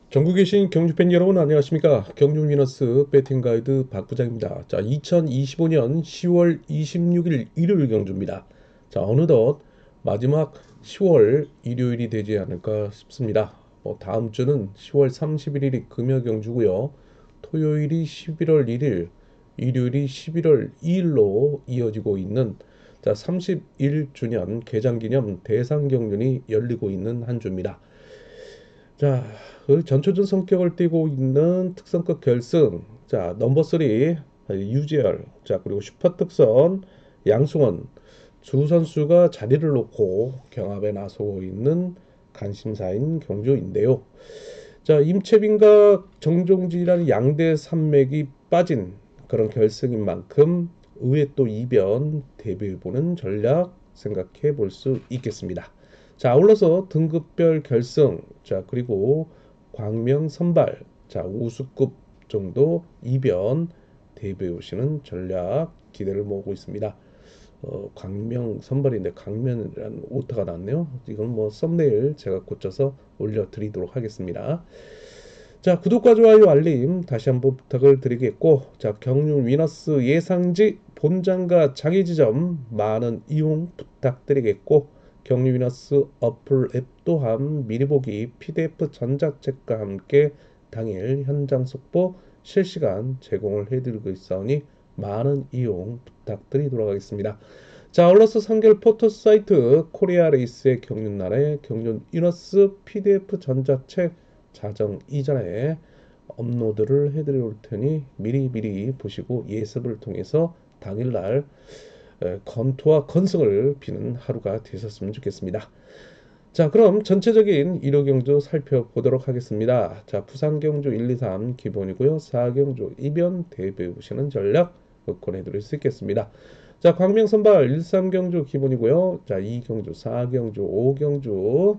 전국에 계신 경주팬 여러분 안녕하십니까? 경주 위너스 배팅 가이드 박 부장입니다. 자, 2025년 10월 26일 일요일 경주입니다. 자, 어느덧 마지막 10월 일요일이 되지 않을까 싶습니다. 다음 주는 10월 31일이 금요 경주고요. 토요일이 11월 1일, 일요일이 11월 2일로 이어지고 있는 자, 31주년 개장 기념 대상 경륜이 열리고 있는 한 주입니다. 자, 그 전초전 성격을 띠고 있는 특성급 결승. 자, 넘버 3 유재열. 자, 그리고 슈퍼 특선 양승원 두 선수가 자리를 놓고 경합에 나서고 있는 간심사인 경주인데요. 자, 임채빈과 정종진이라는 양대 산맥이 빠진 그런 결승인 만큼 의회 또 이변 대비해보는 전략 생각해 볼 수 있겠습니다. 자, 아울러서 등급별 결승, 자, 그리고 광명 선발, 자, 우수급 정도 이변 대비해 오시는 전략 기대를 모으고 있습니다. 광명 선발인데 강면이라는 오타가 났네요. 이건 뭐 썸네일 제가 고쳐서 올려드리도록 하겠습니다. 자, 구독과 좋아요 알림 다시 한번 부탁을 드리겠고, 자, 경륜 위너스 예상지 본장과 장애 지점 많은 이용 부탁드리겠고, 경륜 위너스 어플 앱 또한 미리 보기 PDF 전자책과 함께 당일 현장 속보 실시간 제공을 해드리고 있사오니 많은 이용 부탁드리도록 하겠습니다. 자, 얼러스 상결 포토 사이트 코리아 레이스의 경륜날에 경륜 위너스 PDF 전자책 자정 이전에 업로드를 해드릴 테니 미리 보시고 예습을 통해서 당일날 건투와 건승을 비는 하루가 되셨으면 좋겠습니다. 자, 그럼 전체적인 일호 경주 살펴보도록 하겠습니다. 자, 부산 경주 1, 2, 3 기본이고요. 4 경주 이변 대비해 보시는 전략 권해드릴 수 있겠습니다. 자, 광명 선발 1, 3 경주 기본이고요. 자, 2 경주, 4 경주, 5 경주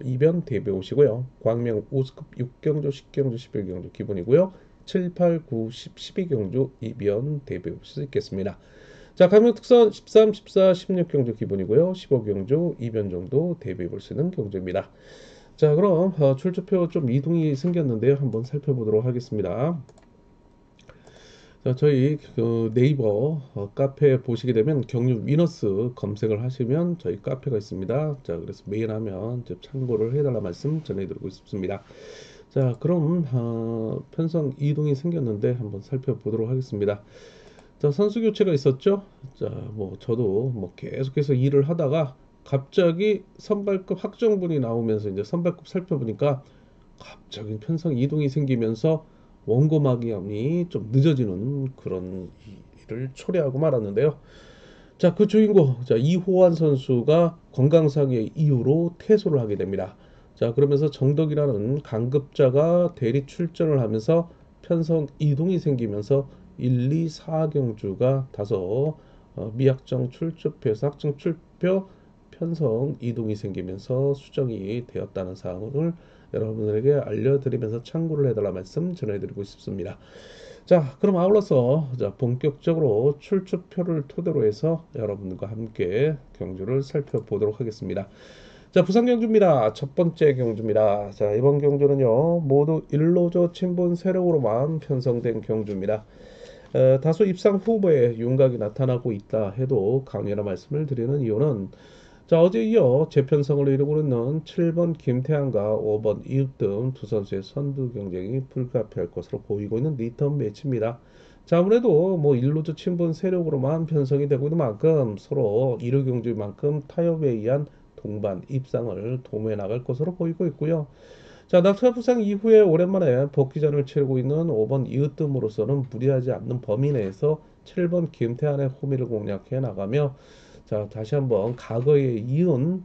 이변 대비해 오시고요. 광명 우스급 6 경주, 10 경주, 11 경주 기본이고요. 7, 8, 9, 10, 12 경주 이변 대비해 보실 수 있겠습니다. 자, 강명 특선 13, 14, 16 경주 기본이고요. 15 경주 이변 정도 대비해 볼 수 있는 경주입니다. 자, 그럼 출조표 좀 이동이 생겼는데요. 한번 살펴보도록 하겠습니다. 자, 저희 그 네이버 카페 보시게 되면 경유 위너스 검색을 하시면 저희 카페가 있습니다. 자, 그래서 메일 하면 참고를 해달라 말씀 전해드리고 싶습니다. 자, 그럼 편성 이동이 생겼는데 한번 살펴보도록 하겠습니다. 자, 선수 교체가 있었죠. 자, 뭐 저도 뭐 계속해서 일을 하다가 갑자기 선발급 확정분이 나오면서 이제 선발급 살펴보니까 갑자기 편성 이동이 생기면서 원고 막이함이 좀 늦어지는 그런 일을 초래하고 말았는데요. 자, 그 주인공, 자, 이호환 선수가 건강상의 이유로 퇴소를 하게 됩니다. 자, 그러면서 정덕이라는 강급자가 대리 출전을 하면서 편성 이동이 생기면서 1, 2, 4경주가 다소 미확정 출조표에서 확정 출표 편성 이동이 생기면서 수정이 되었다는 사항을 여러분들에게 알려드리면서 참고를 해달라 말씀 전해드리고 싶습니다. 자, 그럼 아울러서 자, 본격적으로 출조표를 토대로 해서 여러분들과 함께 경주를 살펴보도록 하겠습니다. 자, 부산 경주입니다. 첫 번째 경주입니다. 자, 이번 경주는요, 모두 일로조 친분 세력으로만 편성된 경주입니다. 다소 입상 후보에 윤곽이 나타나고 있다 해도 강렬한 말씀을 드리는 이유는 자, 어제 이어 재편성을 이루고 있는 7번 김태환과 5번 이웃 등 두 선수의 선두 경쟁이 불가피할 것으로 보이고 있는 리턴 매치입니다. 자, 아무래도 뭐 일루즈 친분 세력으로만 편성이 되고 있는 만큼 서로 이루 경주인 만큼 타협에 의한 동반 입상을 도모해 나갈 것으로 보이고 있고요. 자, 낙타 부상 이후에 오랜만에 복귀전을 치르고 있는 5번 이으뜸으로서는 무리하지 않는 범위 내에서 7번 김태환의 호미를 공략해 나가며 자, 다시 한번 과거에 이은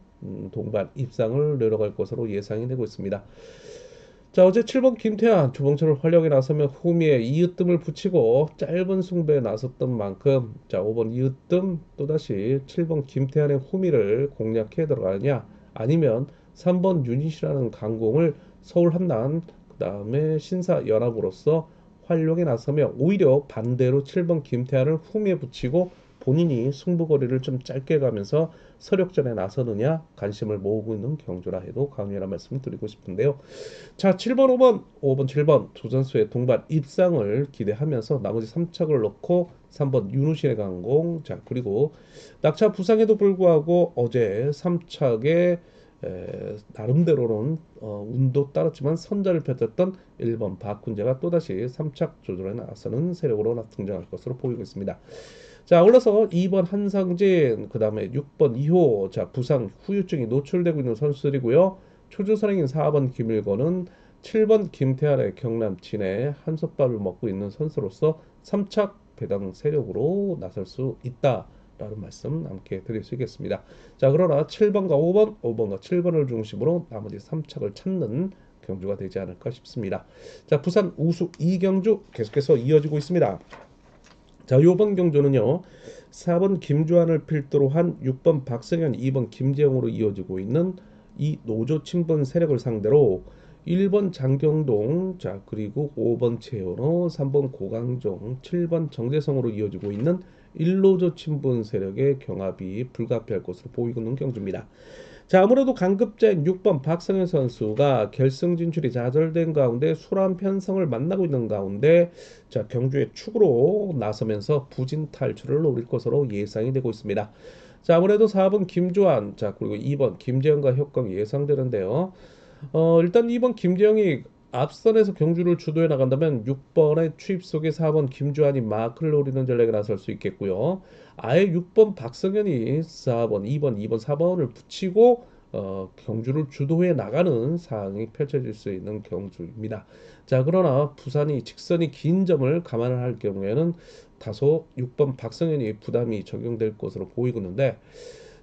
동반 입상을 내려갈 것으로 예상이 되고 있습니다. 자, 어제 7번 김태환 주봉철을 활력에 나서며 후미에 이으뜸을 붙이고 짧은 승부에 나섰던 만큼 자, 5번 이으뜸 또다시 7번 김태환의 후미를 공략해 들어가느냐 아니면 3번 유닛이라는 강공을 서울 한남 그 다음에 신사 연합으로서 활용에 나서며 오히려 반대로 7번 김태환을 후미에 붙이고 본인이 승부거리를 좀 짧게 가면서 서력전에 나서느냐 관심을 모으고 있는 경주라 해도 과언이라 말씀을 드리고 싶은데요. 자, 7번, 5번, 7번 두 선수의 동반 입상을 기대하면서 나머지 3착을 넣고 3번 윤우신의 강공. 자, 그리고 낙차 부상에도 불구하고 어제 3착에 나름대로는 운도 따랐지만 선자를 펼쳤던 1번 박훈재가 또다시 3착 조절에 나서는 세력으로 등장할 것으로 보이고 있습니다. 자, 올라서 2번 한상진, 그 다음에 6번 이호, 자, 부상 후유증이 노출되고 있는 선수들이고요. 초조선행인 4번 김일권은 7번 김태환의 경남 진해 한솥밥을 먹고 있는 선수로서 3착 배당 세력으로 나설 수 있다. 라는 말씀 함께 드릴 수 있겠습니다. 자, 그러나 7번과 5번, 5번과 7번을 중심으로 나머지 3착을 찾는 경주가 되지 않을까 싶습니다. 자, 부산 우수 2경주 계속해서 이어지고 있습니다. 자, 요번 경주는요. 4번 김주환을 필두로 한 6번 박성현, 2번 김재영으로 이어지고 있는 이 노조 친분 세력을 상대로 1번 장경동, 자, 그리고 5번 최현호, 3번 고강종, 7번 정재성으로 이어지고 있는 1노조 친분 세력의 경합이 불가피할 것으로 보이고 있는 경주입니다. 자, 아무래도 강급자인 6번 박성현 선수가 결승 진출이 좌절된 가운데 수란 편성을 만나고 있는 가운데 자, 경주의 축으로 나서면서 부진 탈출을 노릴 것으로 예상이 되고 있습니다. 자, 아무래도 4번 김주환, 자, 그리고 2번 김재영과 협공이 예상되는데요. 일단 2번 김재영이 앞선에서 경주를 주도해 나간다면 6번의 추입 속에 4번 김주환이 마크를 노리는 전략에 나설 수 있겠고요. 아예 6번 박성현이 4번, 2번, 2번, 4번을 붙이고 경주를 주도해 나가는 상황이 펼쳐질 수 있는 경주입니다. 자, 그러나 부산이 직선이 긴 점을 감안을 할 경우에는 다소 6번 박성현이 부담이 적용될 것으로 보이고 있는데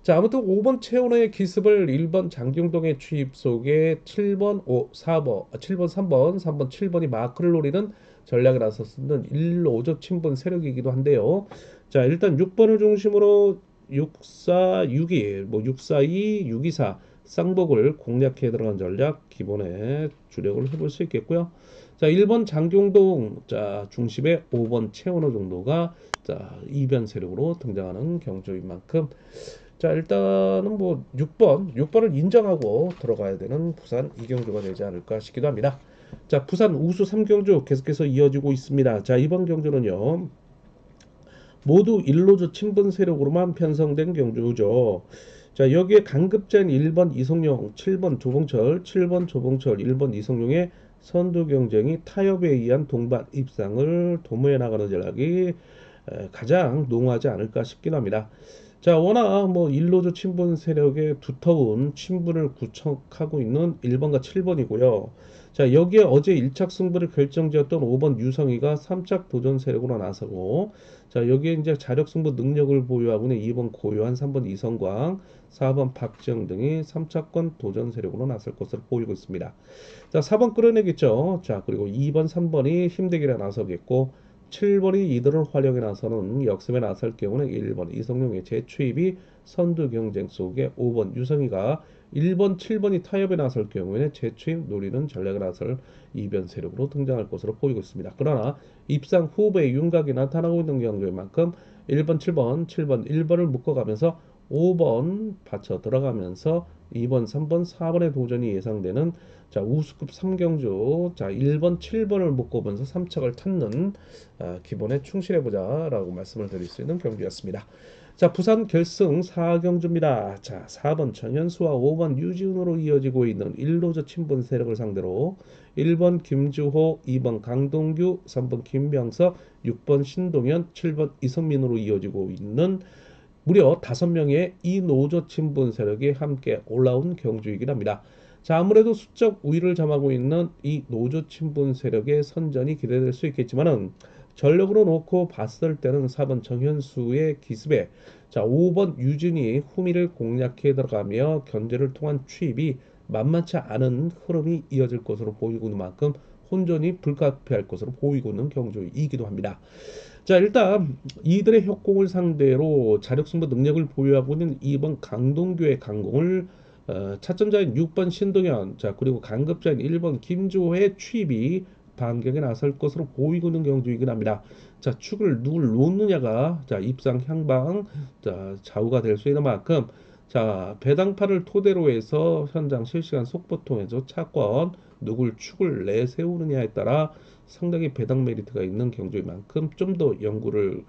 자, 아무튼 5번 최원호의 기습을 1번 장경동의 취입 속에 7번, 4번, 7번, 3번, 3번, 7번이 마크를 노리는 전략이라서 쓰는 1노조 친분 세력이기도 한데요. 자, 일단 6번을 중심으로 6, 4, 6이, 뭐 6, 4, 2, 6, 2, 4 쌍복을 공략해 들어간 전략 기본에 주력을 해볼 수 있겠고요. 자, 1번 장경동, 자, 중심에 5번 최원호 정도가 자, 이변 세력으로 등장하는 경주인 만큼 자, 일단은 뭐 6번을 인정하고 들어가야 되는 부산 이경주가 되지 않을까 싶기도 합니다. 자, 부산 우수 3경주 계속해서 이어지고 있습니다. 자, 이번 경주는요. 모두 1노조 친분 세력으로만 편성된 경주죠. 자, 여기에 강급자인 1번 이성용, 7번 조봉철, 7번 조봉철, 1번 이성용의 선두 경쟁이 타협에 의한 동반 입상을 도모해 나가는 전략이 가장 농후하지 않을까 싶긴 합니다. 자, 워낙 뭐 1노조 친분 세력의 두터운 친분을 구축하고 있는 1번과 7번이고요. 자, 여기에 어제 1착 승부를 결정지었던 5번 유성희가 3착 도전 세력으로 나서고 자, 여기에 이제 자력 승부 능력을 보유하고 있는 2번 고요한, 3번 이성광, 4번 박지영 등이 3차권 도전 세력으로 나설 것으로 보이고 있습니다. 자, 4번 끌어내겠죠. 자, 그리고 2번, 3번이 힘대기에 나서겠고 7번이 이들을 활용해 나서는 역습에 나설 경우는 1번 이성용의 재추입이 선두 경쟁 속에 5번 유성희가 1번, 7번이 타협에 나설 경우에는 재추입 노리는 전략에 나설 이변 세력으로 등장할 것으로 보이고 있습니다. 그러나 입상 후보의 윤곽이 나타나고 있는 경우인 만큼 1번, 7번, 7번, 1번을 묶어가면서 5번 받쳐 들어가면서 2번, 3번, 4번의 도전이 예상되는 자, 우수급 3경주 자, 1번, 7번을 묶어보면서 3척을 찾는 기본에 충실해보자 라고 말씀을 드릴 수 있는 경주였습니다. 자, 부산 결승 4경주입니다. 자, 4번 정현수와 5번 유지훈으로 이어지고 있는 1노조 친분 세력을 상대로 1번 김주호, 2번 강동규, 3번 김병석, 6번 신동현, 7번 이성민으로 이어지고 있는 무려 5명의 이 노조 친분 세력이 함께 올라온 경주이긴 합니다. 자, 아무래도 수적 우위를 점하고 있는 이 노조 친분 세력의 선전이 기대될 수 있겠지만은 전력으로 놓고 봤을 때는 4번 정현수의 기습에 자, 5번 유진이 후미를 공략해 들어가며 견제를 통한 추입이 만만치 않은 흐름이 이어질 것으로 보이고 있는 만큼 혼전이 불가피할 것으로 보이고 있는 경주이기도 합니다. 자, 일단 이들의 협공을 상대로 자력승부 능력을 보유하고 있는 2번 강동규의 강공을 차점자인 6번 신동현, 자, 그리고 강급자인 1번 김주호의 취입이 반격에 나설 것으로 보이고 있는 경주이긴 합니다. 자, 축을 누굴 놓느냐가 자, 입상 향방 자, 좌우가 될 수 있는 만큼 자, 배당파를 토대로 해서 현장 실시간 속보 통해서 차권 누굴 축을 내세우느냐에 따라 상당히 배당 메리트가 있는 경주인 만큼 좀 더 연구를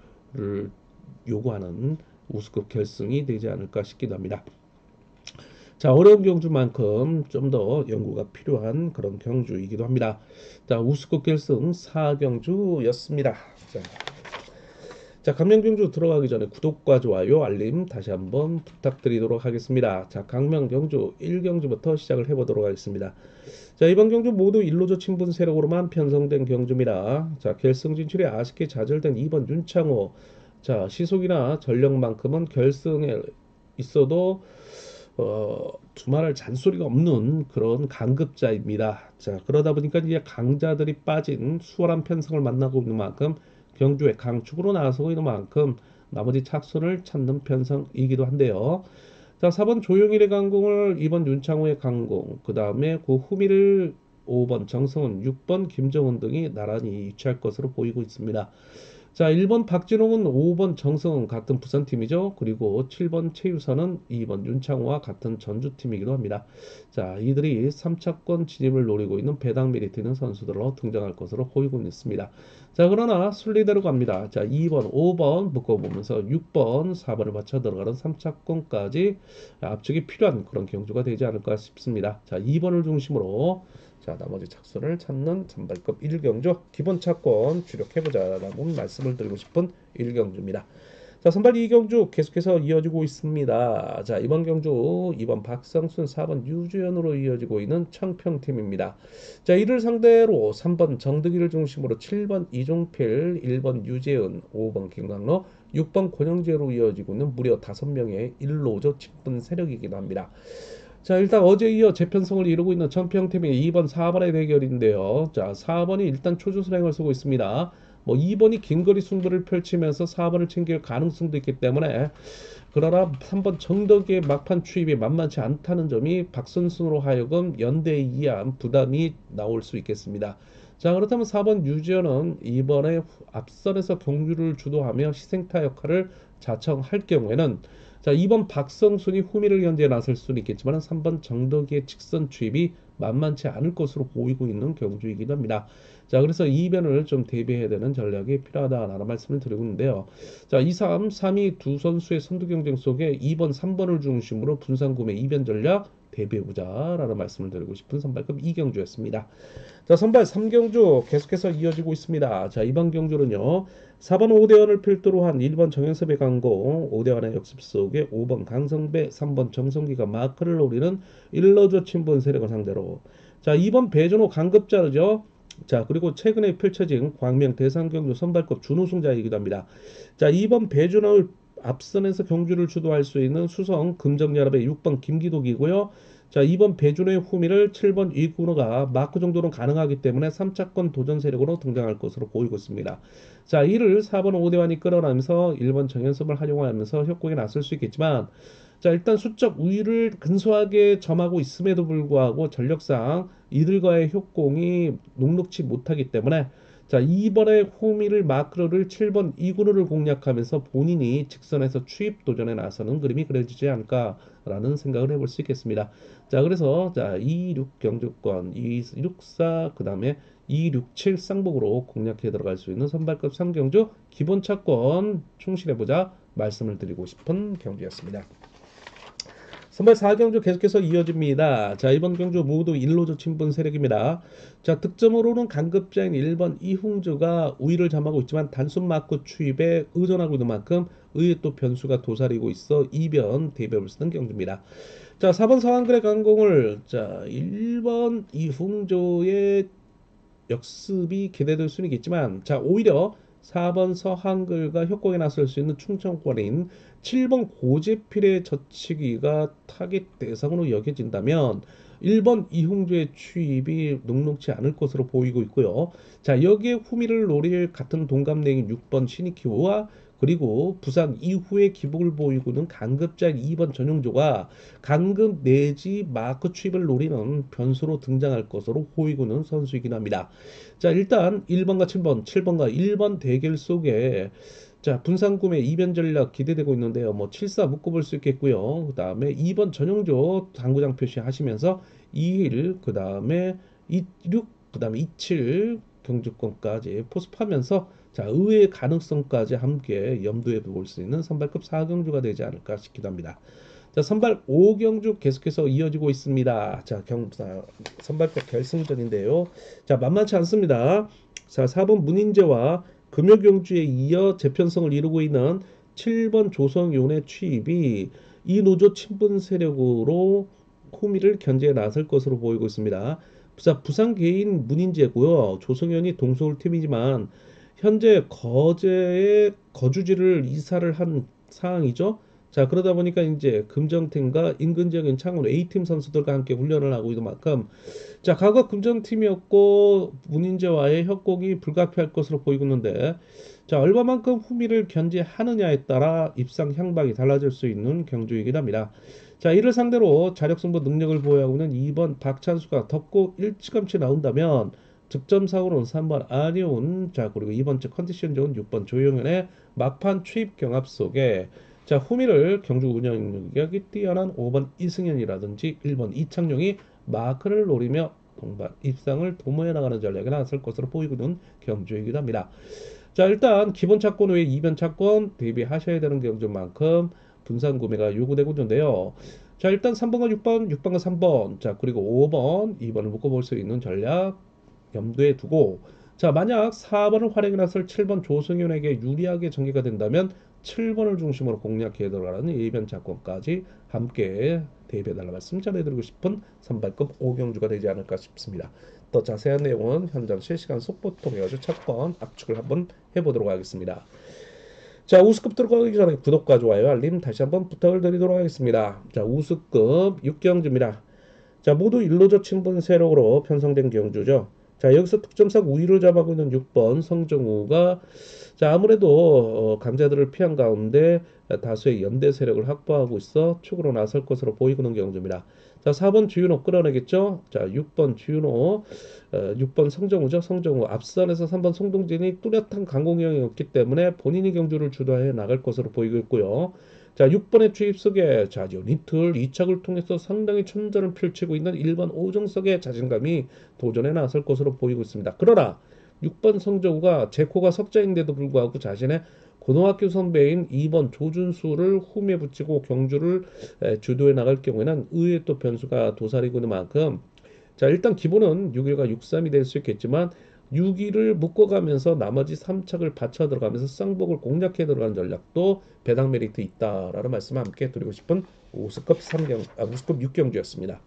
요구하는 우수급 결승이 되지 않을까 싶기도 합니다. 자, 어려운 경주만큼 좀 더 연구가 필요한 그런 경주이기도 합니다. 자, 우수급 결승 4경주였습니다. 자, 강명경주 들어가기 전에 구독과 좋아요, 알림 다시 한번 부탁드리도록 하겠습니다. 자, 강명경주 1경주부터 시작을 해보도록 하겠습니다. 자, 이번 경주 모두 일로조 친분 세력으로만 편성된 경주입니다. 자, 결승 진출에 아쉽게 좌절된 2번 윤창호. 자, 시속이나 전력만큼은 결승에 있어도 두말할 잔소리가 없는 그런 강급자입니다. 자, 그러다 보니까 이제 강자들이 빠진 수월한 편성을 만나고 있는 만큼 경주에 강축으로 나서고 있는 만큼 나머지 착순을 찾는 편성이기도 한데요. 자, 4번 조용일의 강공을 2번 윤창호의 강공, 그 다음에 그 후미를 5번 정성훈, 6번 김정은 등이 나란히 유치할 것으로 보이고 있습니다. 자, 1번 박진홍은 5번 정성은 같은 부산팀이죠. 그리고 7번 최유선은 2번 윤창호와 같은 전주팀이기도 합니다. 자, 이들이 3차권 진입을 노리고 있는 배당 메리트 있는 선수들로 등장할 것으로 보이고 있습니다. 자, 그러나 순리대로 갑니다. 자, 2번, 5번 묶어보면서 6번, 4번을 맞춰 들어가는 3차권까지 압축이 필요한 그런 경주가 되지 않을까 싶습니다. 자, 2번을 중심으로 자, 나머지 착순을 찾는 선발급 1경주 기본 차권 주력해보자라고 말씀을 드리고 싶은 1경주입니다. 자, 선발 2경주 계속해서 이어지고 있습니다. 자, 이번 경주 2번 박성순, 4번 유주연으로 이어지고 있는 청평팀입니다. 자, 이를 상대로 3번 정득이를 중심으로 7번 이종필, 1번 유재은, 5번 김강로, 6번 권영재로 이어지고 있는 무려 5명의 1로조 직분 세력이기도 합니다. 자, 일단 어제 이어 재편성을 이루고 있는 청평팀의 2번, 4번의 대결인데요. 자, 4번이 일단 초주순행을 쓰고 있습니다. 뭐 2번이 긴거리 승부를 펼치면서 4번을 챙길 가능성도 있기 때문에 그러나 3번 정덕의 막판 추입이 만만치 않다는 점이 박선순으로 하여금 연대에 의한 부담이 나올 수 있겠습니다. 자, 그렇다면 4번 유지현은 이번에 앞선에서 경주를 주도하며 희생타 역할을 자청할 경우에는 자, 2번 박성순이 후미를 견제해 나설 수는 있겠지만 3번 정덕의 직선 추입이 만만치 않을 것으로 보이고 있는 경주이기도 합니다. 자, 그래서 이변을 좀 대비해야 되는 전략이 필요하다라는 말씀을 드리고 있는데요. 자, 2, 3, 3위 두 선수의 선두 경쟁 속에 2번, 3번을 중심으로 분산구매 이변 전략 대비해보자라는 말씀을 드리고 싶은 선발급 2경주였습니다. 자, 선발 3경주 계속해서 이어지고 있습니다. 자, 이번 경주는요. 4번 오대원을 필두로 한 1번 정현섭의 강공, 오대원의 역습 속에 5번 강성배, 3번 정성기가 마크를 노리는 일러저 친분 세력을 상대로 자, 2번 배준호 강급자죠. 자, 그리고 최근에 펼쳐진 광명 대상경주 선발급 준우승자이기도 합니다. 자, 2번 배준호를 앞선에서 경주를 주도할 수 있는 수성 금정연합의 6번 김기독이고요. 자, 2번 배준호의 후미를 7번 이근호가 마크 정도는 가능하기 때문에 3차권 도전 세력으로 등장할 것으로 보이고 있습니다. 자, 이를 4번 오대환이 끌어나면서 1번 정현섭을 활용하면서 협곡에 나설 수 있겠지만 자, 일단 수적 우위를 근소하게 점하고 있음에도 불구하고 전력상 이들과의 협공이 녹록치 못하기 때문에 자, 2번의 호미를 마크로를 7번 이근호를 공략하면서 본인이 직선에서 추입 도전에 나서는 그림이 그려지지 않을까라는 생각을 해볼 수 있겠습니다. 자, 그래서 자, 26 경주권, 264 그다음에 267 쌍복으로 공략해 들어갈 수 있는 선발급 3경주 기본 차권 충실해보자 말씀을 드리고 싶은 경주였습니다. 선발 4경주 계속해서 이어집니다. 자, 이번 경주 모두 1로조 친분 세력입니다. 자, 득점으로는 강급자인 1번 이흥주가 우위를 점하고 있지만 단순 마크 추입에 의존하고 있는 만큼 의외 또 변수가 도사리고 있어 이변 대비를 쓰는 경주입니다. 자, 4번 서한글의 강공을 자, 1번 이흥조의 역습이 기대될 수는 있겠지만 자, 오히려 4번 서한글과 협곡에 나설 수 있는 충청권인 7번 고재필의 젖히기가 타겟 대상으로 여겨진다면 1번 이흥주의 추입이 녹록지 않을 것으로 보이고 있고요. 자, 여기에 후미를 노릴 같은 동갑내인 6번 신이키오와 그리고 부상 이후에 기복을 보이고 있는 강급자인 2번 전용조가 강급 내지 마크 추입을 노리는 변수로 등장할 것으로 보이고는 선수이긴 합니다. 자, 일단 1번과 7번, 7번과 1번 대결 속에 자, 분산구매 이변 전략 기대되고 있는데요. 뭐 74 묶어볼 수 있겠고요. 그 다음에 2번 전용조 당구장 표시하시면서 21, 그 다음에 26, 그 다음에 27 경주권까지 포섭하면서 자, 의외의 가능성까지 함께 염두에 볼 수 있는 선발급 4경주가 되지 않을까 싶기도 합니다. 자, 선발 5경주 계속해서 이어지고 있습니다. 자, 선발급 결승전인데요. 자, 만만치 않습니다. 자, 4번 문인재와 금요경주에 이어 재편성을 이루고 있는 7번 조성윤의 취입이 이 노조 친분 세력으로 호미를 견제해 나설 것으로 보이고 있습니다. 부산 개인 문인재고요. 조성현이 동서울 팀이지만 현재 거제의 거주지를 이사를 한 상황이죠. 자, 그러다 보니까 이제 금정팀과 인근 지역인 창원 A팀 선수들과 함께 훈련을 하고 있는 만큼 자, 과거 금정팀이었고 문인재와의 협곡이 불가피할 것으로 보이고 있는데 자, 얼마만큼 후미를 견제하느냐에 따라 입상 향방이 달라질 수 있는 경주이긴 합니다. 자, 이를 상대로 자력승부 능력을 보유하고 있는 2번 박찬수가 덥고 일찌감치 나온다면 득점상으로는 3번 안효운, 자, 그리고 2번째 컨디션 좋은 6번 조용현의 막판 추입 경합 속에 자, 후미를 경주 운영 능력이 뛰어난 5번 이승현이라든지 1번 이창용이 마크를 노리며 동반 입상을 도모해 나가는 전략이 나설 것으로 보이고는 경주이기도 합니다. 자, 일단 기본 차권 외에 이변 차권 대비하셔야 되는 경주만큼 분산 구매가 요구되고 있는데요. 자, 일단 3번과 6번, 6번과 3번, 자, 그리고 5번, 2번을 묶어볼 수 있는 전략 염두에 두고 자, 만약 4번을 활용해 나설 7번 조승윤에게 유리하게 전개가 된다면 7번을 중심으로 공략해 들어가는 예변 차권까지 함께 대비해달라 말씀 전해드리고 싶은 선발급 5경주가 되지 않을까 싶습니다. 더 자세한 내용은 현장 실시간 속보 통해 아주 차권 압축을 한번 해보도록 하겠습니다. 자, 우수급 들어가기 전에 구독과 좋아요, 알림 다시 한번 부탁을 드리도록 하겠습니다. 자, 우수급 6경주입니다. 자, 모두 일로저 친분 세력으로 편성된 경주죠. 자, 여기서 득점상 우위를 잡아고 있는 6번 성정우가 자, 아무래도 강자들을 피한 가운데 다수의 연대 세력을 확보하고 있어 축으로 나설 것으로 보이고는 경주입니다. 자, 4번 주윤호 끌어내겠죠. 자, 6번 주윤호, 6번 성정우죠. 성정우 앞선에서 3번 송동진이 뚜렷한 강공형이 없기 때문에 본인이 경주를 주도해 나갈 것으로 보이고 있고요. 자, 6번의 주입 속에 자, 유니틀 2착을 통해서 상당히 천전을 펼치고 있는 1번 오정석의 자신감이 도전에 나설 것으로 보이고 있습니다. 그러나 6번 성정우가 제코가 석자인데도 불구하고 자신의 고등학교 선배인 2번 조준수를 홈에 붙이고 경주를 주도해 나갈 경우에는 의외의 또 변수가 도사리고 있는 만큼 자, 일단 기본은 6일과 6-3이 될 수 있겠지만 6일을 묶어가면서 나머지 3착을 받쳐 들어가면서 쌍복을 공략해 들어가는 전략도 배당 메리트 있다라는 말씀을 함께 드리고 싶은 우수급 6경주였습니다.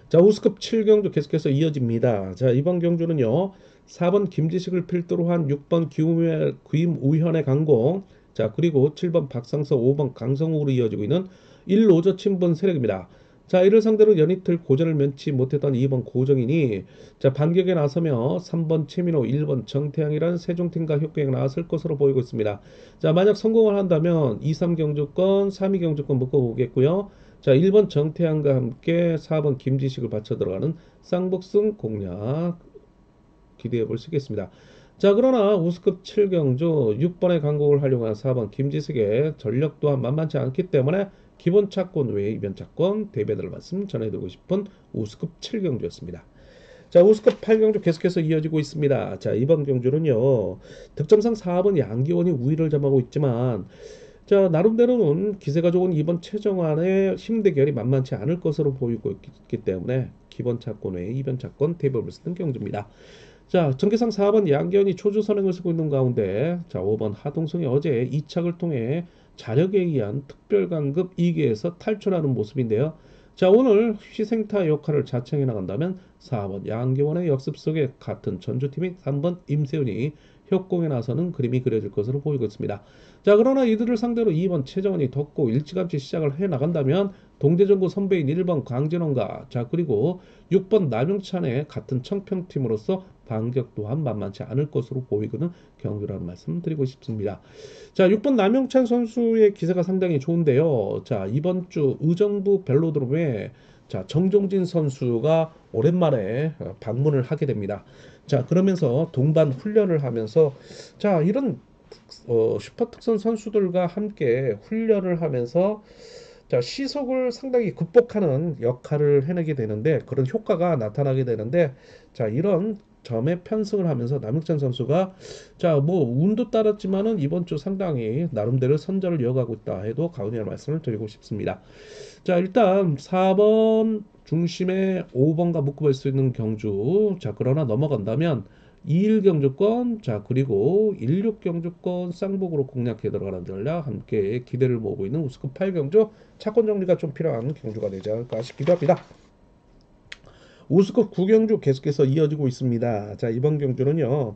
자, 우수급 7경주 계속해서 이어집니다. 자, 이번 경주는요. 4번 김지식을 필두로 한 6번 김우현의 강공, 자, 그리고 7번 박상서, 5번 강성욱으로 이어지고 있는 1로저 친분 세력입니다. 자, 이를 상대로 연이틀 고전을 면치 못했던 2번 고정인이 자, 반격에 나서며 3번 최민호, 1번 정태양이라는 세종팀과 협격에 나설 것으로 보이고 있습니다. 자, 만약 성공을 한다면 2, 3경주권, 3, 2경주권 묶어보겠고요. 자, 1번 정태양과 함께 4번 김지식을 받쳐 들어가는 쌍복승 공략 기대해 볼 수 있겠습니다. 자, 그러나 우수급 7경주 6번의 강공을 활용한 4번 김지식의 전력 또한 만만치 않기 때문에 기본 차권 외에 이변 차권 대비해달 말씀 전해드리고 싶은 우수급 7경주였습니다. 자, 우수급 8경주 계속해서 이어지고 있습니다. 자, 이번 경주는요. 득점상 4번 양기원이 우위를 점하고 있지만 자, 나름대로는 기세가 좋은 2번 최정환의 힘 대결이 만만치 않을 것으로 보이고 있기 때문에 기본 차권 외에 이변 차권 대비해볼 수 있는 경주입니다. 자, 전개상 4번 양기현이 초주 선행을 쓰고 있는 가운데 자, 5번 하동성이 어제 2착을 통해 자력에 의한 특별강급 2기에서 탈출하는 모습인데요. 자, 오늘 희생타 역할을 자청해 나간다면 4번 양기원의 역습 속에 같은 전주팀인 3번 임세훈이 협공에 나서는 그림이 그려질 것으로 보이고 있습니다. 자, 그러나 이들을 상대로 2번 최정원이 덥고 일찌감치 시작을 해 나간다면 동대전구 선배인 1번 강진원과 자 그리고 6번 남영찬의 같은 청평팀으로서 반격 또한 만만치 않을 것으로 보이고는 경주라는 말씀 드리고 싶습니다. 자 6번 남영찬 선수의 기세가 상당히 좋은데요. 자 이번 주 의정부 벨로드롬에 자 정종진 선수가 오랜만에 방문을 하게 됩니다. 자 그러면서 동반 훈련을 하면서 자 이런 슈퍼 특선 선수들과 함께 훈련을 하면서 자, 시속을 상당히 극복하는 역할을 해내게 되는데 그런 효과가 나타나게 되는데 자, 이런 점에 편승을 하면서 남익찬 선수가 자, 뭐 운도 따랐지만은 이번 주 상당히 나름대로 선전을 이어가고 있다 해도 과언이라는 말씀을 드리고 싶습니다. 자, 일단 4번 중심에 5번과 묶어볼 수 있는 경주. 자, 그러나 넘어간다면 2일 경주권, 자, 그리고 16 경주권 쌍복으로 공략해 들어가는 전략 함께 기대를 모으고 있는 우스급 8경주 차권 정리가 좀 필요한 경주가 되지 않을까 싶기도 합니다. 우스컵 9경주 계속해서 이어지고 있습니다. 자, 이번 경주는요.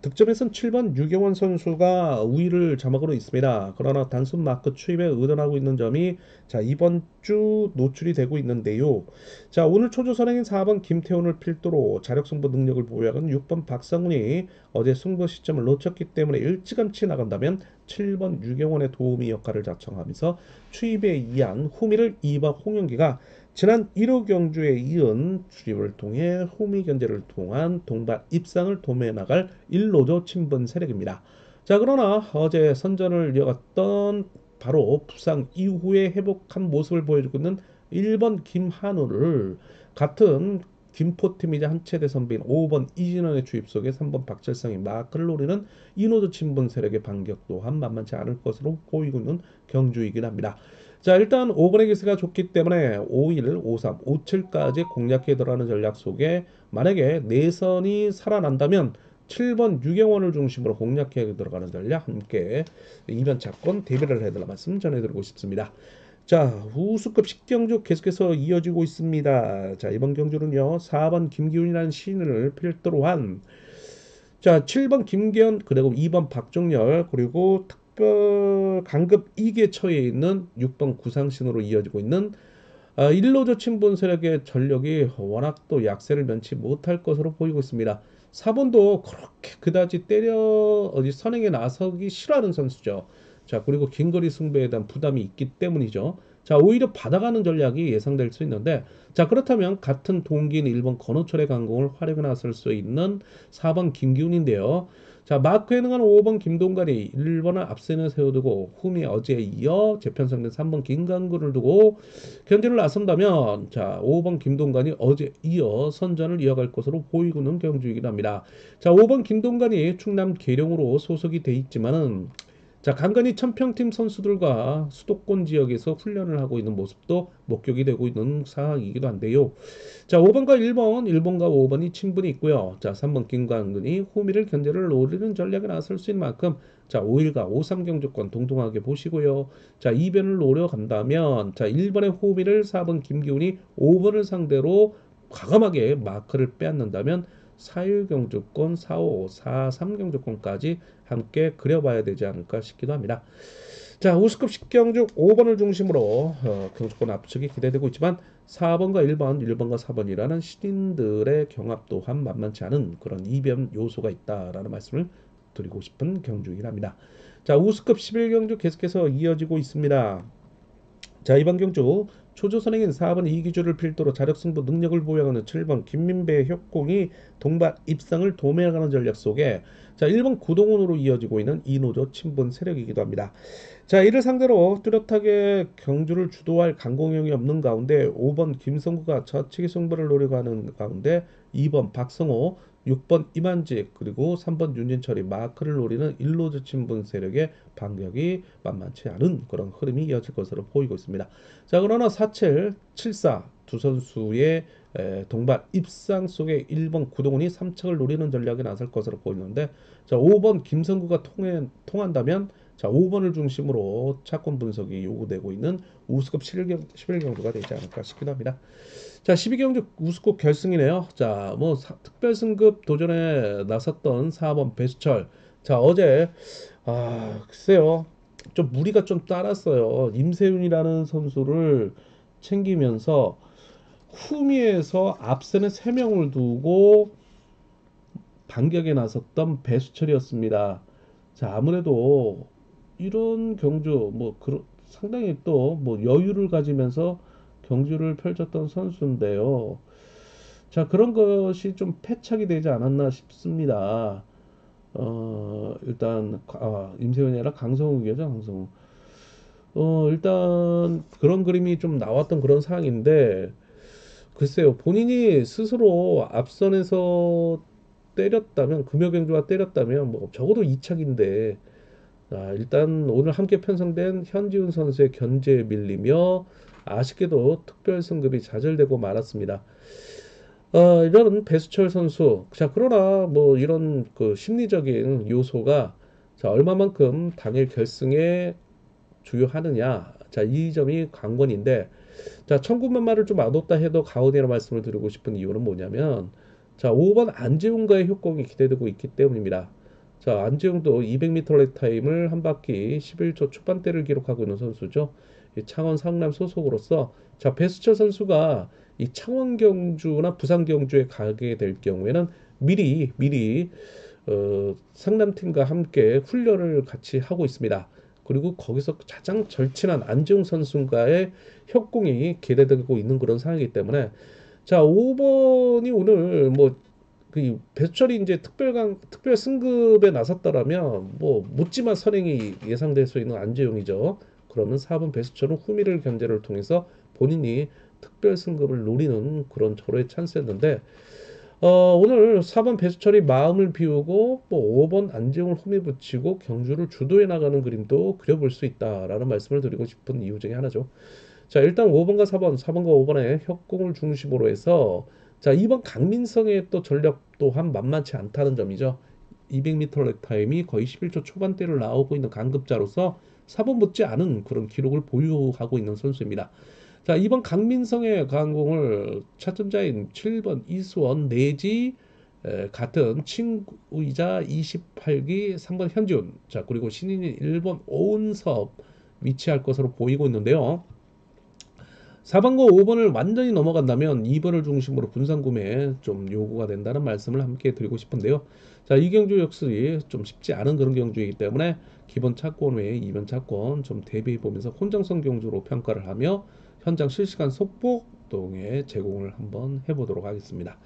득점에선 7번 유경원 선수가 우위를 점하고 있습니다. 그러나 단순 마크 추입에 의존하고 있는 점이 자, 이번 주 노출이 되고 있는데요. 자, 오늘 초조 선행인 4번 김태훈을 필두로 자력 승부 능력을 보유하는 6번 박상훈이 어제 승부 시점을 놓쳤기 때문에 일찌감치 나간다면 7번 유경원의 도우미 역할을 자청하면서 추입에 의한 후미를 2번 홍영기가 지난 1호 경주에 이은 출입을 통해 호미 견제를 통한 동반 입상을 도매해 나갈 1노조 친분 세력입니다. 자 그러나 어제 선전을 이어갔던 바로 부상 이후에 회복한 모습을 보여주고 있는 1번 김한우를 같은 김포팀이자 한체대 선배인 5번 이진원의 주입 속에 3번 박철상이 마크를 노리는 이노조 친분 세력의 반격 또한 만만치 않을 것으로 보이고 있는 경주이긴 합니다. 자 일단 5번의 기세가 좋기 때문에 5일, 5, 3, 5, 7까지 공략해 들어가는 전략 속에 만약에 내선이 살아난다면 7번 유경원을 중심으로 공략해 들어가는 전략 함께 이변 차권 대비를 해달라 말씀 전해드리고 싶습니다. 자 우수급 10경주 계속해서 이어지고 있습니다. 자 이번 경주는요 4번 김기훈이라는 시인을 필두로 한 자 7번 김기현 그리고 2번 박종열 그리고 특별 강급 2개 처에 있는 6번 구상신으로 이어지고 있는 1노조 친분 세력의 전력이 워낙 또 약세를 면치 못할 것으로 보이고 있습니다. 4번도 그렇게 그다지 때려 어디 선행에 나서기 싫어하는 선수죠. 자 그리고 긴거리 승부에 대한 부담이 있기 때문이죠. 자 오히려 받아가는 전략이 예상될 수 있는데 자 그렇다면 같은 동기인 1번 건호철의 강공을 활용해 나설 수 있는 4번 김기훈인데요. 자 마크 해능한 5번 김동관이 1번을 앞선에 세워두고 후미 어제에 이어 재편성된 3번 김강구를 두고 견제를 나선다면 자 5번 김동관이 어제 이어 선전을 이어갈 것으로 보이고는 경주이긴 합니다. 자 5번 김동관이 충남 계룡으로 소속이 돼 있지만은 자 간간히 천평팀 선수들과 수도권 지역에서 훈련을 하고 있는 모습도 목격이 되고 있는 상황이기도 한데요. 자 5번과 1번과 5번이 친분이 있고요. 자 3번 김광근이 호미를 견제를 노리는 전략에 나설 수 있는 만큼 자 5일과 5, 3경주권 동등하게 보시고요. 자 2변을 노려간다면 자 1번의 호미를 4번 김기훈이 5번을 상대로 과감하게 마크를 빼앗는다면 4일 경주권, 4호, 4, 3경주권까지 함께 그려봐야 되지 않을까 싶기도 합니다. 자, 우스급 10경주 5번을 중심으로 경주권 압축이 기대되고 있지만 4번과 1번, 1번과 4번이라는 신인들의 경합 또한 만만치 않은 그런 이변 요소가 있다라는 말씀을 드리고 싶은 경주이긴 합니다. 자, 우스급 11경주 계속해서 이어지고 있습니다. 자 이번 경주 초조선행인 4번 이기주를 필두로 자력승부 능력을 보유하는 7번 김민배의 협공이 동반 입상을 도매하는 전략 속에 자 1번 구동훈으로 이어지고 있는 이노조 친분 세력이기도 합니다. 자 이를 상대로 뚜렷하게 경주를 주도할 강공영이 없는 가운데 5번 김성구가 좌측의 승부를 노리고 하는 가운데 2번 박성호 6번 이만직 그리고 3번 윤진철이 마크를 노리는 1노조 친분 세력의 반격이 만만치 않은 그런 흐름이 이어질 것으로 보이고 있습니다. 자 그러나 4.7, 7.4 두 선수의 동반 입상 속에 1번 구동훈이 3척을 노리는 전략에 나설 것으로 보이는데 자 5번 김성구가 통한다면 자 5번을 중심으로 차권 분석이 요구되고 있는 우수급 11경주가 되지 않을까 싶기도 합니다. 자 12경주 우수급 결승이네요. 자 뭐 특별 승급 도전에 나섰던 4번 배수철 자 어제 글쎄요 좀 무리가 좀 따랐어요. 임세윤이라는 선수를 챙기면서 후미에서 앞선에 3명을 두고 반격에 나섰던 배수철이었습니다. 자, 아무래도 이런 경주 상당히 또 뭐 여유를 가지면서 경주를 펼쳤던 선수인데요. 자, 그런 것이 좀 패착이 되지 않았나 싶습니다. 일단 임세훈이 아니라 강성욱이죠, 강성욱. 일단 그런 그림이 좀 나왔던 그런 상황인데 글쎄요, 본인이 스스로 앞선에서 때렸다면 금요경주가 때렸다면 뭐 적어도 2착인데 일단 오늘 함께 편성된 현지훈 선수의 견제에 밀리며 아쉽게도 특별 승급이 좌절되고 말았습니다. 이런 배수철 선수. 자, 그러나 뭐 이런 그 심리적인 요소가 자, 얼마만큼 당일 결승에 주요하느냐. 자, 이 점이 관건인데 자, 천군만 말을 좀 맛없다 해도 가온이라 말씀을 드리고 싶은 이유는 뭐냐면 자, 5번 안재웅과의 협공이 기대되고 있기 때문입니다. 자, 안재웅도 200m 랩 타임을 한 바퀴 11초 초반대를 기록하고 있는 선수죠. 이 창원 상남 소속으로서 자, 배수철 선수가 이 창원 경주나 부산 경주에 가게 될 경우에는 미리 상남팀과 함께 훈련을 같이 하고 있습니다. 그리고 거기서 가장 절친한 안재웅 선수과의 협공이 기대되고 있는 그런 상황이기 때문에 자, 5번이 오늘 그 배수철이 이제 특별 승급에 나섰다라면 뭐 묻지마 선행이 예상될 수 있는 안재용이죠. 그러면 4번 배수철은 후미를 견제를 통해서 본인이 특별 승급을 노리는 그런 절호의 찬스였는데 오늘 4번 배수철이 마음을 비우고 뭐 5번 안재용을 홈에 붙이고 경주를 주도해 나가는 그림도 그려볼 수 있다라는 말씀을 드리고 싶은 이유 중에 하나죠. 자, 일단 5번과 4번, 4번과 5번의 협공을 중심으로 해서 자, 2번 강민성의 또 전력 또한 만만치 않다는 점이죠. 200m 랩 타임이 거의 11초 초반대를 나오고 있는 강급자로서 4번 못지 않은 그런 기록을 보유하고 있는 선수입니다. 자, 2번 강민성의 강공을 차점자인 7번 이수원 내지 같은 친구이자 28기 3번 현지훈, 자, 그리고 신인인 1번 오은섭 위치할 것으로 보이고 있는데요. 4번과 5번을 완전히 넘어간다면 2번을 중심으로 분산 구매 좀 요구가 된다는 말씀을 함께 드리고 싶은데요. 자, 이 경주 역시 좀 쉽지 않은 그런 경주이기 때문에 기본 차권 외에 2번 차권 좀 대비해 보면서 혼장성 경주로 평가를 하며 현장 실시간 속보동에 제공을 한번 해보도록 하겠습니다.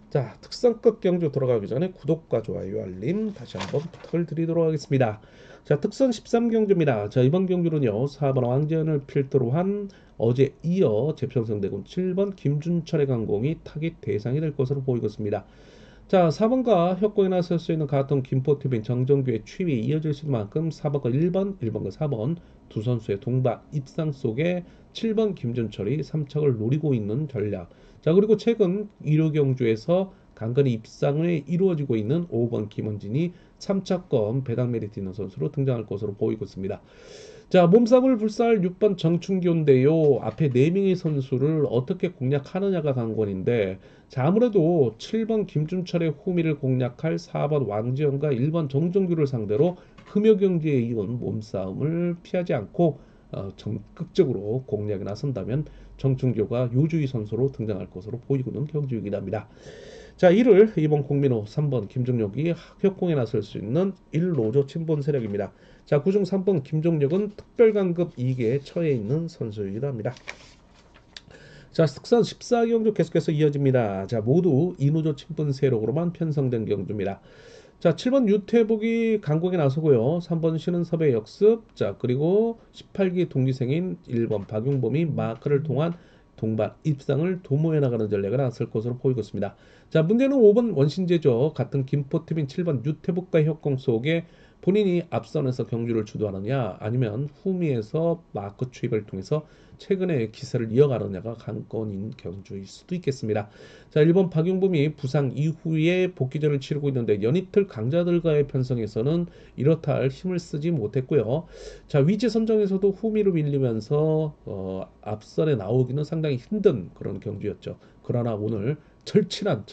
자, 특성급 경주 들어가기 전에 구독과 좋아요, 알림 다시 한번 부탁을 드리도록 하겠습니다. 자, 특선 13경주입니다. 자, 이번 경주는요, 4번 왕재현을 필두로 한 어제 이어 재편성되고 7번 김준철의 강공이 타깃 대상이 될 것으로 보이고 있습니다. 자, 4번과 협공에 나설 수 있는 가통 김포팀인 정정규의 취임이 이어질 수 있는 만큼 4번과 1번과 4번 두 선수의 동반 입상 속에 7번 김준철이 3착을 노리고 있는 전략. 자, 그리고 최근 1호 경주에서 간간히 입상을 이루어지고 있는 5번 김원진이 3차권 배당 메리트 있는 선수로 등장할 것으로 보이고 있습니다. 자, 몸싸움을 불사할 6번 정춘교인데요. 앞에 4명의 선수를 어떻게 공략하느냐가 관건인데 자, 아무래도 7번 김준철의 호미를 공략할 4번 왕지영과 1번 정정규를 상대로 금요경기에 이은 몸싸움을 피하지 않고 적극적으로 공략에 나선다면 정춘교가 요주의 선수로 등장할 것으로 보이고는 경주이긴 합니다. 자, 이를 이번 공민호 3번 김종력이 협공에 나설 수 있는 1로조 친본 세력입니다. 자, 그중 3번 김종력은 특별강급 2개에 처해 있는 선수이기도 합니다. 자, 특선 14경주 계속해서 이어집니다. 자, 모두 이노조 친분 세력으로만 편성된 경주입니다. 자, 7번 유태복이 강공에 나서고요. 3번 신은섭의 역습. 자, 그리고 18기 동기생인 1번 박용범이 마크를 통한 동반 입상을 도모해 나가는 전략을 나설 것으로 보이고 있습니다. 자, 문제는 5번 원신제죠. 같은 김포팀인 7번 유태복과의 협공 속에 본인이 앞선에서 경주를 주도하느냐 아니면 후미에서 마크 추입을 통해서 최근의 기세를 이어가느냐가 관건인 경주일 수도 있겠습니다. 자, 1번 박용범이 부상 이후에 복귀전을 치르고 있는데 연이틀 강자들과의 편성에서는 이렇다 할 힘을 쓰지 못했고요. 자, 위치 선정에서도 후미로 밀리면서 앞선에 나오기는 상당히 힘든 그런 경주였죠. 그러나 오늘 절친한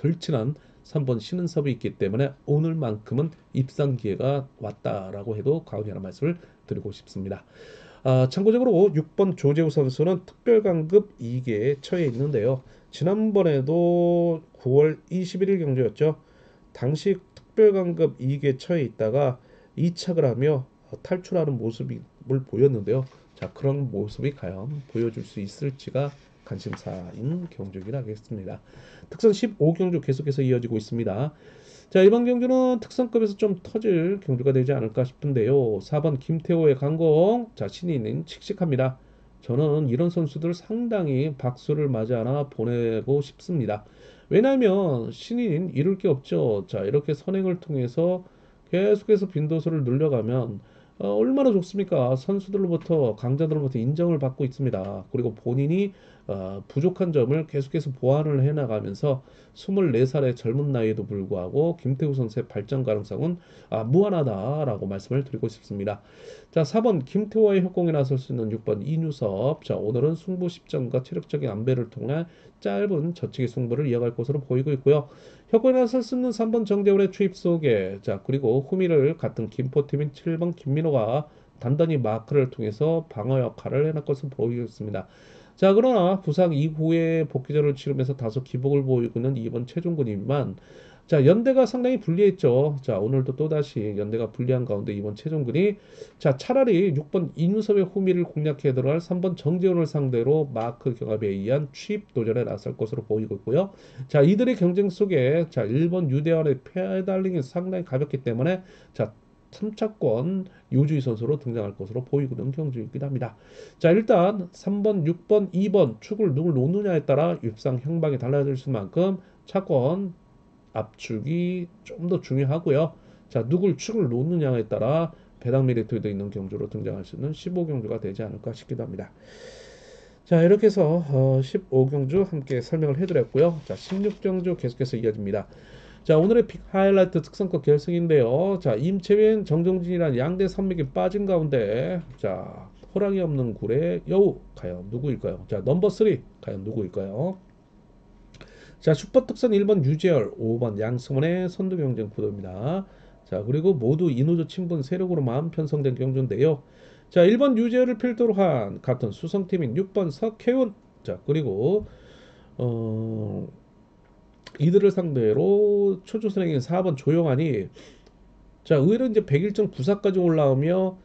3번 신은섭이 있기 때문에 오늘만큼은 입상 기회가 왔다라고 해도 과언이 아닌 말씀을 드리고 싶습니다. 참고적으로 6번 조재우 선수는 특별강급 2기에 처해 있는데요. 지난번에도 9월 21일 경주였죠. 당시 특별강급 2기에 처해 있다가 이착을 하며 탈출하는 모습을 보였는데요. 자, 그런 모습이 과연 보여줄 수 있을지가 관심사인 경주이긴 하겠습니다. 특선 15경주 계속해서 이어지고 있습니다. 자, 이번 경주는 특선급에서 좀 터질 경주가 되지 않을까 싶은데요. 4번 김태호의 강공. 자, 신인인 칙칙합니다. 저는 이런 선수들 상당히 박수를 맞이 하나 보내고 싶습니다. 왜냐하면 신인인 이룰 게 없죠. 자, 이렇게 선행을 통해서 계속해서 빈도수를 늘려가면 얼마나 좋습니까? 선수들로부터 강자들로부터 인정을 받고 있습니다. 그리고 본인이 부족한 점을 계속해서 보완을 해나가면서 24살의 젊은 나이에도 불구하고 김태우 선수의 발전 가능성은 무한하다라고 말씀을 드리고 싶습니다. 자, 4번 김태호의 협공에 나설 수 있는 6번 이뉴섭. 자, 오늘은 승부 십전과 체력적인 안배를 통해 짧은 저치기 승부를 이어갈 것으로 보이고 있고요. 협공에 나설 수 있는 3번 정대훈의 투입 속에 자, 그리고 후미를 같은 김포팀인 7번 김민호가 단단히 마크를 통해서 방어 역할을 해낼 것으로 보이겠습니다. 자, 그러나 부상 이후에 복귀전을 치르면서 다소 기복을 보이고 있는 이번 최종근이지만 자, 연대가 상당히 불리했죠. 자, 오늘도 또다시 연대가 불리한 가운데 이번 최종근이 자, 차라리 6번 이누섭의 후미를 공략해 들어갈 3번 정재훈을 상대로 마크 경합에 의한 취입 도전에 나설 것으로 보이고 있고요. 자, 이들의 경쟁 속에 자, 1번 유대환의 페달링이 상당히 가볍기 때문에 자, 3차권 유주희 선수로 등장할 것으로 보이고 있는 경주이긴 합니다. 자, 일단 3번, 6번, 2번 축을 누굴 놓느냐에 따라 입상 형방이 달라질 수만큼 차권 압축이 좀 더 중요하고요. 자, 누굴 축을 놓느냐에 따라 배당 메리트도 있는 경주로 등장할 수 있는 15경주가 되지 않을까 싶기도 합니다. 자, 이렇게 해서 15경주 함께 설명을 해드렸고요. 자, 16경주 계속해서 이어집니다. 자, 오늘의 픽 하이라이트 특성급 결승인데요. 자, 임채민, 정정진이란 양대 산맥이 빠진 가운데 자, 호랑이 없는 굴의 여우 과연 누구일까요? 자, 넘버 3 과연 누구일까요? 자, 슈퍼 특선 1번 유재열, 5번 양승원의 선두 경쟁 구도입니다. 자, 그리고 모두 이노조 친분 세력으로 마음 편성된 경주인데요. 자, 1번 유재열을 필두로 한 같은 수성팀인 6번 석혜운. 자, 그리고 어, 이들을 상대로 초조선행인 4번 조용하니 자, 의외로 이제 100일정 부사까지 올라오며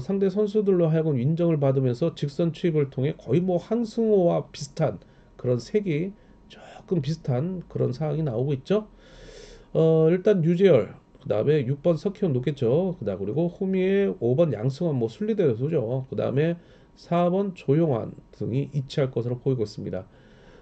상대 선수들로 하여금 인정을 받으면서 직선 추입을 통해 거의 뭐 한승호와 비슷한 그런 색이 조금 비슷한 그런 상황이 나오고 있죠. 일단 유재열, 그 다음에 6번 석희원 놓겠죠. 그다음 그리고 후미의 5번 양승환 뭐 순리대소죠. 그 다음에 4번 조용환 등이 이치할 것으로 보이고 있습니다.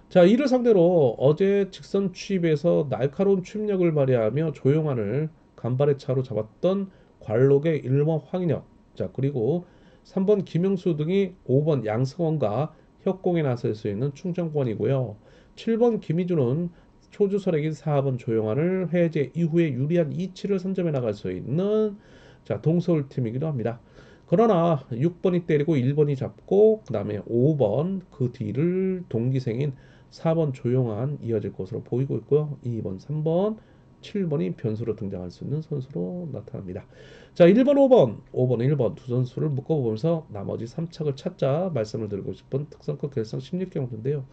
자, 이를 상대로 어제 직선 추입에서 날카로운 추입력을 발휘하며 조용환을 간발의 차로 잡았던 관록의 1번 황인혁, 자, 그리고 3번 김영수 등이 5번 양승원과 협공에 나설 수 있는 충청권이고요. 7번 김희준은 초주설액인 4번 조용환을 해제 이후에 유리한 이치를 선점해 나갈 수 있는 자, 동서울 팀이기도 합니다. 그러나 6번이 때리고 1번이 잡고 그 다음에 5번 그 뒤를 동기생인 4번 조용한 이어질 것으로 보이고 있고요. 2번, 3번, 7번이 변수로 등장할 수 있는 선수로 나타납니다. 자, 1번, 5번, 1번 두 선수를 묶어보면서 나머지 3착을 찾자 말씀을 드리고 싶은 특성급 결성 16경주인데요.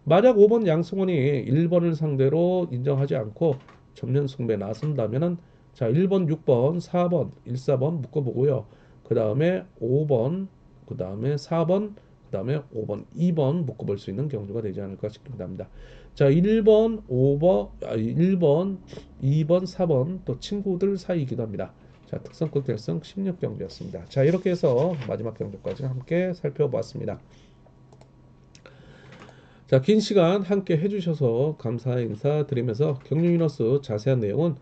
만약 5번 양승원이 1번을 상대로 인정하지 않고 전면 승부에 나선다면은 자, 1번, 6번, 4번, 1, 4번 묶어보고요. 그 다음에 5번, 그 다음에 4번, 그 다음에 5번, 2번 묶어볼 수 있는 경주가 되지 않을까 싶습니다. 합니다. 자, 1번, 5번, 1번, 2번, 4번 또 친구들 사이이기도 합니다. 자, 특성급 결승 16경주였습니다. 자, 이렇게 해서 마지막 경주까지 함께 살펴봤습니다. 자, 긴 시간 함께 해주셔서 감사 인사드리면서 경륜위너스 자세한 내용은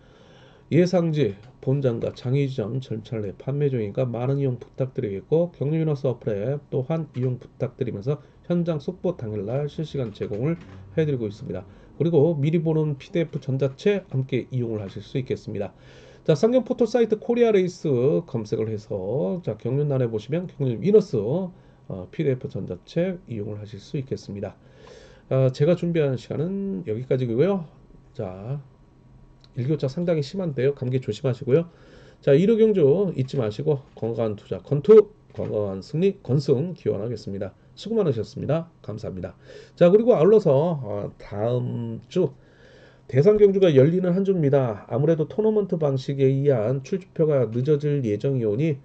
예상지 본장과 장의지점 절차를 내 판매 중이니까 많은 이용 부탁드리겠고 경륜위너스 어플에 또한 이용 부탁드리면서 현장 속보 당일날 실시간 제공을 해드리고 있습니다. 그리고 미리 보는 PDF 전자책 함께 이용을 하실 수 있겠습니다. 자, 상경 포털 사이트 코리아레이스 검색을 해서 자, 경륜란에 보시면 경륜위너스 PDF 전자책 이용을 하실 수 있겠습니다. 제가 준비한 시간은 여기까지고요. 자, 일교차 상당히 심한데요. 감기 조심하시고요. 자, 1호 경주 잊지 마시고 건강한 투자 건투 건강한 승리, 건승 기원하겠습니다. 수고 많으셨습니다. 감사합니다. 자, 그리고 아울러서 다음 주 대상 경주가 열리는 한 주입니다. 아무래도 토너먼트 방식에 의한 출주표가 늦어질 예정이 오니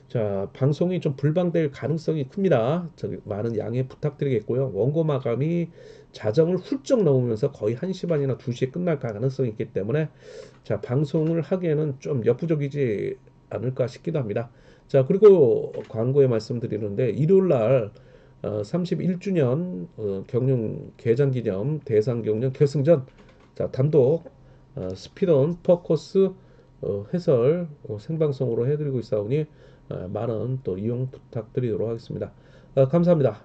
자, 방송이 좀 불방될 가능성이 큽니다. 많은 양해 부탁드리겠고요. 원고 마감이 자정을 훌쩍 넘으면서 거의 1시 반이나 2시에 끝날 가능성이 있기 때문에 자, 방송을 하기에는 좀 역부족이지 않을까 싶기도 합니다. 자, 그리고 광고에 말씀드리는데 일요일 날 31주년 경륜 개장 기념 대상 경륜 결승전 자, 단독 스피드온 퍼코스 해설 생방송으로 해드리고 있사오니 많은 또 이용 부탁드리도록 하겠습니다. 감사합니다.